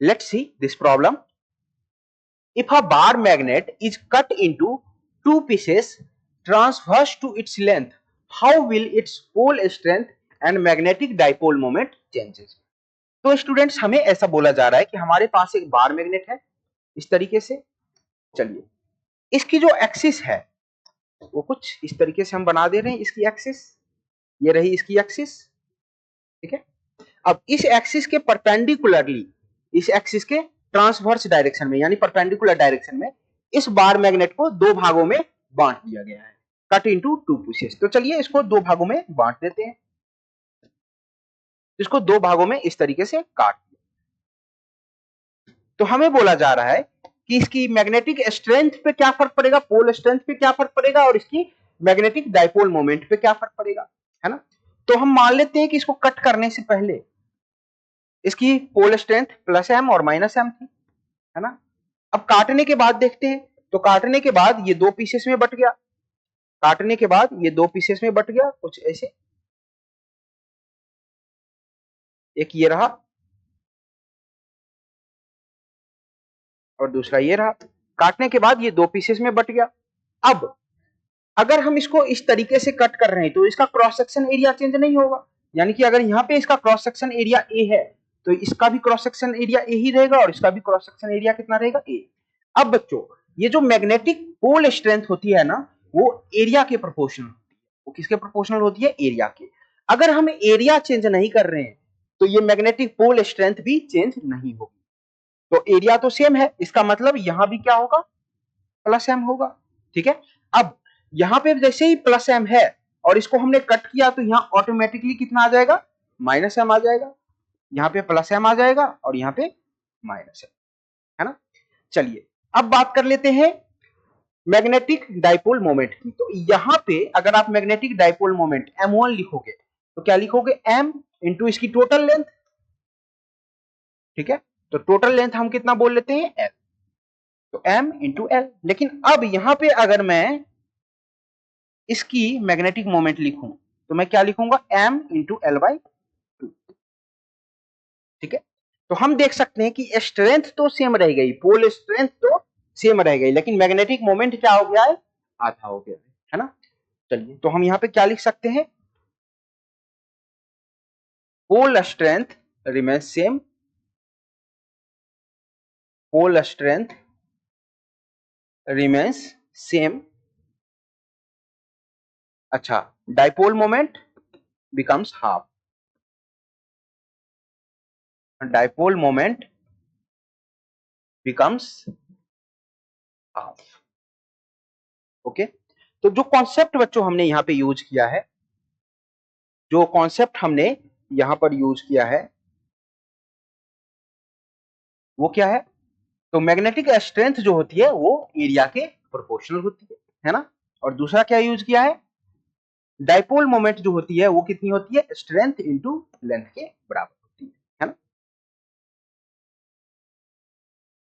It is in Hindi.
Let's see this problem. If a bar magnet is cut into two pieces transverse to its length, how will its pole strength and magnetic dipole moment changes? तो स्टूडेंट्स हमें ऐसा बोला जा रहा है कि हमारे पास एक बार मैग्नेट है इस तरीके से। चलिए इसकी जो एक्सिस है वो कुछ इस तरीके से हम बना दे रहे हैं। इसकी एक्सिस ये रही, इसकी एक्सिस, ठीक है। अब इस एक्सिस के परपेंडिकुलरली, इस एक्सिस के ट्रांसवर्स डायरेक्शन में यानी परपेंडिकुलर डायरेक्शन में इस बार मैग्नेट को दो भागों में बांट दिया गया है, कट इनटू टू पीसेस। तो चलिए इसको दो भागों में बांट देते हैं। इसको दो भागों में इस तरीके से काट दिया। तो हमें बोला जा रहा है कि इसकी मैग्नेटिक स्ट्रेंथ पे क्या फर्क पड़ेगा, पोल स्ट्रेंथ पे क्या फर्क पड़ेगा और इसकी मैग्नेटिक डाइपोल मोमेंट पे क्या फर्क पड़ेगा, है ना। तो हम मान लेते हैं कि इसको कट करने से पहले इसकी पोल स्ट्रेंथ प्लस एम और माइनस एम थी, है ना। अब काटने के बाद देखते हैं, तो काटने के बाद ये दो पीसेस में बट गया, काटने के बाद ये दो पीसेस में बट गया कुछ ऐसे, एक ये रहा और दूसरा ये रहा। काटने के बाद ये दो पीसेस में बट गया। अब अगर हम इसको इस तरीके से कट कर रहे हैं तो इसका क्रॉस सेक्शन एरिया चेंज नहीं होगा, यानी कि अगर यहाँ पे इसका क्रॉस सेक्शन एरिया ए है तो इसका भी क्रॉस सेक्शन एरिया ए ही रहेगा और इसका भी क्रॉस सेक्शन एरिया कितना रहेगा, ए। अब बच्चों ये जो मैग्नेटिक पोल स्ट्रेंथ होती है ना वो एरिया के प्रोपोर्शनल होती है। वो किसके प्रोपोर्शनल होती है, एरिया के। अगर हम एरिया चेंज नहीं कर रहे हैं तो ये मैग्नेटिक पोल स्ट्रेंथ भी चेंज नहीं होगी। तो एरिया तो सेम है, इसका मतलब यहां भी क्या होगा, प्लस एम होगा, ठीक है। अब यहां पे जैसे ही प्लस एम है और इसको हमने कट किया तो यहां ऑटोमेटिकली कितना आ जाएगा, माइनस एम आ जाएगा। यहाँ पे प्लस एम आ जाएगा और यहाँ पे माइनस एम, है ना। चलिए अब बात कर लेते हैं मैग्नेटिक डाइपोल मोमेंट की। तो यहां पे अगर आप मैग्नेटिक डाइपोल मोमेंट m1 लिखोगे तो क्या लिखोगे, m इंटू इसकी टोटल लेंथ, ठीक है। तो टोटल लेंथ हम कितना बोल लेते हैं, l, तो m इंटू l। लेकिन अब यहां पे अगर मैं इसकी मैग्नेटिक मोमेंट लिखूं तो मैं क्या लिखूंगा, m इंटू l बाई 2, ठीक है। तो हम देख सकते हैं कि स्ट्रेंथ तो सेम रह गई, पोल स्ट्रेंथ तो सेम रह गई, लेकिन मैग्नेटिक मोमेंट क्या हो गया है, आधा हो गया है ना। चलिए तो हम यहाँ पे क्या लिख सकते हैं, pole strength remains same, pole strength remains same. अच्छा, dipole moment becomes half, dipole moment becomes half, okay. तो जो कॉन्सेप्ट बच्चों हमने यहां पे यूज किया है, जो कॉन्सेप्ट हमने यहां पर यूज किया है वो क्या है, तो मैग्नेटिक स्ट्रेंथ जो होती है वो एरिया के प्रोपोर्शनल होती है ना। और दूसरा क्या यूज किया है, डाइपोल मोमेंट जो होती है वो कितनी होती है, स्ट्रेंथ इनटू लेंथ के बराबर।